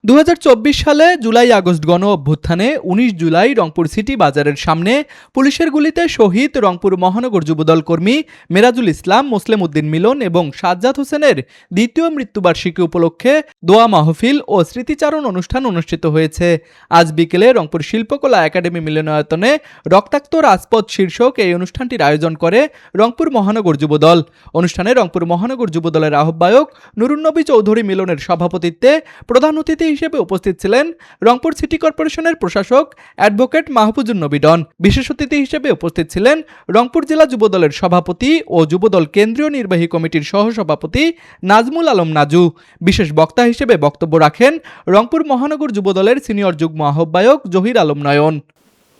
2024 সালে July August গণ অভ্যুত্থানে 19 জুলাই রংপুর সিটি বাজারের সামনে পুলিশের গুলিতে শহীদ রংপুর মহানগর যুবদল কর্মী মেরাজুল ইসলাম, মোসলেম উদ্দিন মিলন এবং সাজ্জাদ হোসেনের দ্বিতীয় মৃত্যুবার্ষিকী উপলক্ষে দোয়া মাহফিল ও স্মৃতিচারণ অনুষ্ঠান অনুষ্ঠিত হয়েছে। আজ বিকেলে রংপুর শিল্পকলা একাডেমি মিলনায়তনে রক্তাক্ত রাজপথ শীর্ষক এই অনুষ্ঠানটির আয়োজন করে রংপুর মহানগর যুবদল। অনুষ্ঠানে রংপুর মহানগর যুবদলের আহ্বায়ক নুরুন্নবী চৌধুরী মিলনের সভাপতিত্বে প্রধান অতিথি হিসেবে উপস্থিত ছিলেন রংপুর সিটি কর্পোরেশনের প্রশাসক অ্যাডভোকেট মাহফুজুন নবী ডন। বিশেষ অতিথি হিসেবে উপস্থিত ছিলেন রংপুর জেলা যুবদলের সভাপতি ও যুবদল কেন্দ্রীয় নির্বাহী কমিটির সহসভাপতি নাজমুল আলম নাজু। বিশেষ বক্তা হিসেবে বক্তব্য রাখেন রংপুর মহানগর যুবদলের সিনিয়র যুগ্ম আহ্বায়ক জহির আলম নয়ন।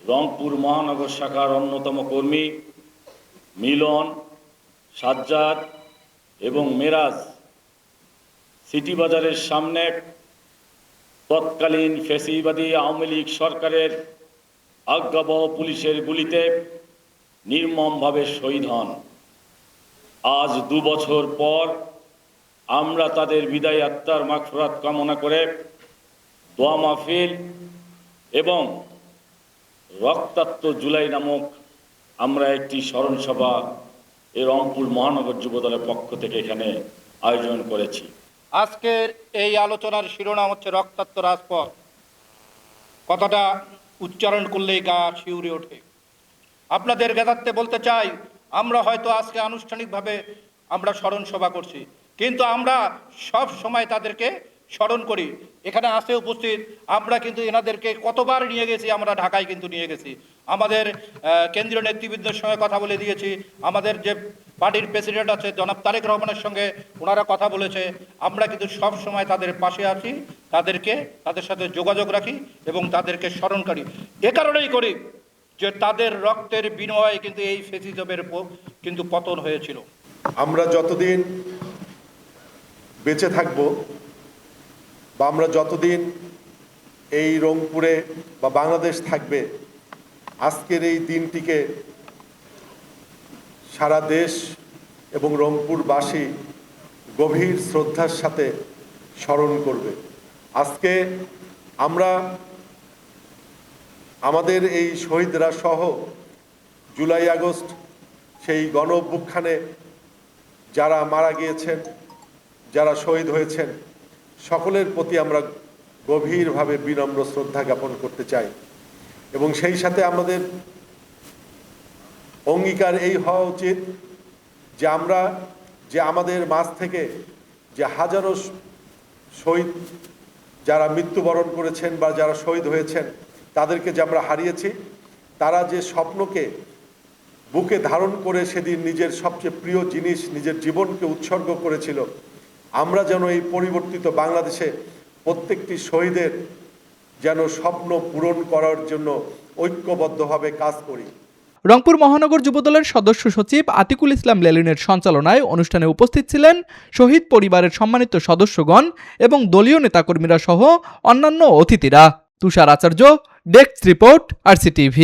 রংপুর মহানগর শাখার অন্যতম কর্মী মিলন, সাজ্জাদ এবং মেরাজ সিটি বাজারের সামনে তৎকালীন ফ্যাসিবাদী আওয়ামী লীগ সরকারের আজ্ঞাবহ পুলিশের গুলিতে নির্মমভাবে শহীদ হন। আজ 2 বছর পর আমরা তাদের বিদায়ী আত্মার মাগফিরাত কামনা করে দোয়া মাহফিল এবং রক্তাক্ত জুলাই নামক আমরা একটি স্মরণ সভা এই রংপুর মহানগর যুবদলের পক্ষ থেকে এখানে আয়োজন করেছি। আজকের এই আলোচনার শিরোনাম হচ্ছে রক্তাক্ত রাজপথ। কথাটা উচ্চারণ করলেই গা শিউরে ওঠে। আপনাদের জ্ঞাতার্থে বলতে চাই, আমরা হয়তো আজকে আনুষ্ঠানিকভাবে আমরা স্মরণ সভা করছি, কিন্তু আমরা সব সময় তাদেরকে স্মরণ করি। এখানে আসে উপস্থিত আমরা কিন্তু এনাদেরকে কতবার নিয়ে গেছি, আমরা ঢাকায় কিন্তু নিয়ে গেছি, আমাদের কেন্দ্রীয় নেতৃবৃন্দের সঙ্গে কথা বলে দিয়েছি, আমাদের যে পার্টির প্রেসিডেন্ট আছে জনাব তারেক রহমানের সঙ্গে ওনারা কথা বলেছে। আমরা কিন্তু সব সময় তাদের পাশে আছি, তাদের সাথে যোগাযোগ রাখি এবং তাদেরকে স্মরণ করি। এ কারণেই করি যে তাদের রক্তের বিনিময়ে কিন্তু এই ফ্যাসিজমের কিন্তু পতন হয়েছিল। আমরা যতদিন বেঁচে থাকব বা আমরা যতদিন এই রংপুরে বা বাংলাদেশ থাকবে, আজকের এই দিনটিকে সারা দেশ এবং রংপুরবাসী গভীর শ্রদ্ধার সাথে স্মরণ করবে। আজকে আমরা আমাদের এই শহীদরা সহ জুলাই আগস্ট সেই গণ অভ্যুত্থানে যারা মারা গিয়েছেন, যারা শহীদ হয়েছেন, সকলের প্রতি আমরা গভীরভাবে বিনম্র শ্রদ্ধা জ্ঞাপন করতে চাই। এবং সেই সাথে আমাদের অঙ্গীকার এই হওয়া উচিত যে আমরা যে আমাদের মাঝ থেকে যে হাজারো শহীদ যারা মৃত্যুবরণ করেছেন বা যারা শহীদ হয়েছেন তাদেরকে যে আমরা হারিয়েছি, তারা যে স্বপ্নকে বুকে ধারণ করে সেদিন নিজের সবচেয়ে প্রিয় জিনিস নিজের জীবনকে উৎসর্গ করেছিল, আমরা যেন এই পরিবর্তিত বাংলাদেশে প্রত্যেকটি শহীদের যেন স্বপ্ন পূরণ করার জন্য ঐক্যবদ্ধভাবে কাজ করি। রংপুর মহানগর যুবদলের সদস্য সচিব আতিকুল ইসলাম লেলিনের সঞ্চালনায় অনুষ্ঠানে উপস্থিত ছিলেন শহীদ পরিবারের সম্মানিত সদস্যগণ এবং দলীয় নেতাকর্মীরা সহ অন্যান্য অতিথিরা। তুষার আচার্য, ডেস্ক রিপোর্ট, RCTV।